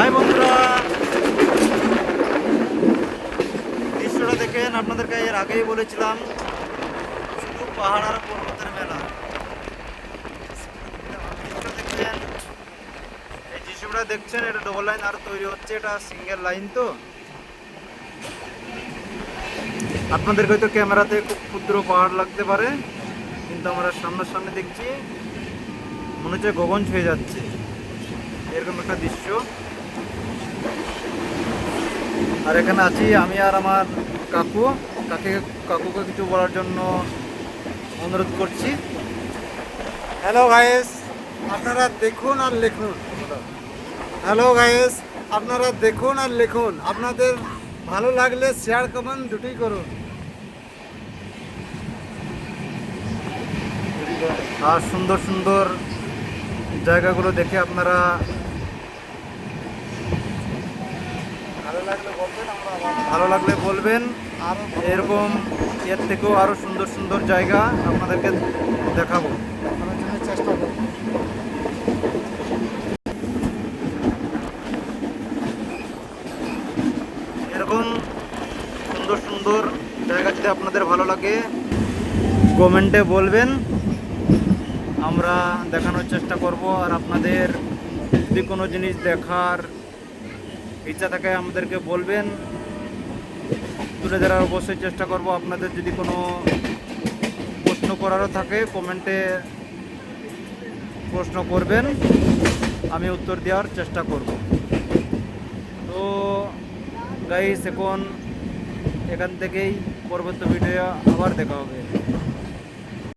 High বন্ধুরা, দৃশ্যটা দেখেন। আপনাদেরকে এর আগেই বলেছিলাম শুধু পাহাড় আর পর্বতের মেলা। দেখছেন, এই দৃশ্যটা দেখছেন, এটা ডবল লাইন আর তৈরি হচ্ছে, এটা সিঙ্গেল লাইন। তো আপনাদেরকে হয়তো ক্যামেরাতে খুব ক্ষুদ্র পাহাড় লাগতে পারে, কিন্তু আমরা সামনাসামনি দেখছি মনে হচ্ছে গগন ছুঁয়ে যাচ্ছে, এরকম একটা দৃশ্য। আর এখানে আছি আমি আর আমার কাকুকে কিছু বলার জন্য অনুরোধ করছি। হ্যালো গাইস, আপনারা দেখুন আর লিখুন। হ্যালো গাইস, আপনারা দেখুন আর লিখুন। আপনাদের ভালো লাগলে শেয়ার কমেন্ট দুটোই করুন। আর সুন্দর সুন্দর জায়গাগুলো দেখে আপনারা ভালো লাগলে বলবেন। আরো এরকম এর থেকেও আরও সুন্দর সুন্দর জায়গা আপনাদেরকে দেখাবো। করার জন্য চেষ্টা করুন। এরকম সুন্দর সুন্দর জায়গা যদি আপনাদের ভালো লাগে কমেন্টে বলবেন, আমরা দেখানোর চেষ্টা করব। আর আপনাদের যদি কোনো জিনিস দেখার ইচ্ছা থাকে আমাদেরকে বলবেন, তুলে ধরার অবশ্যই চেষ্টা করব। আপনাদের যদি কোনো প্রশ্ন করারও থাকে কমেন্টে প্রশ্ন করবেন, আমি উত্তর দেওয়ার চেষ্টা করব। তো গাইস, এখান থেকেই পরবর্তী ভিডিও আবার দেখা হবে।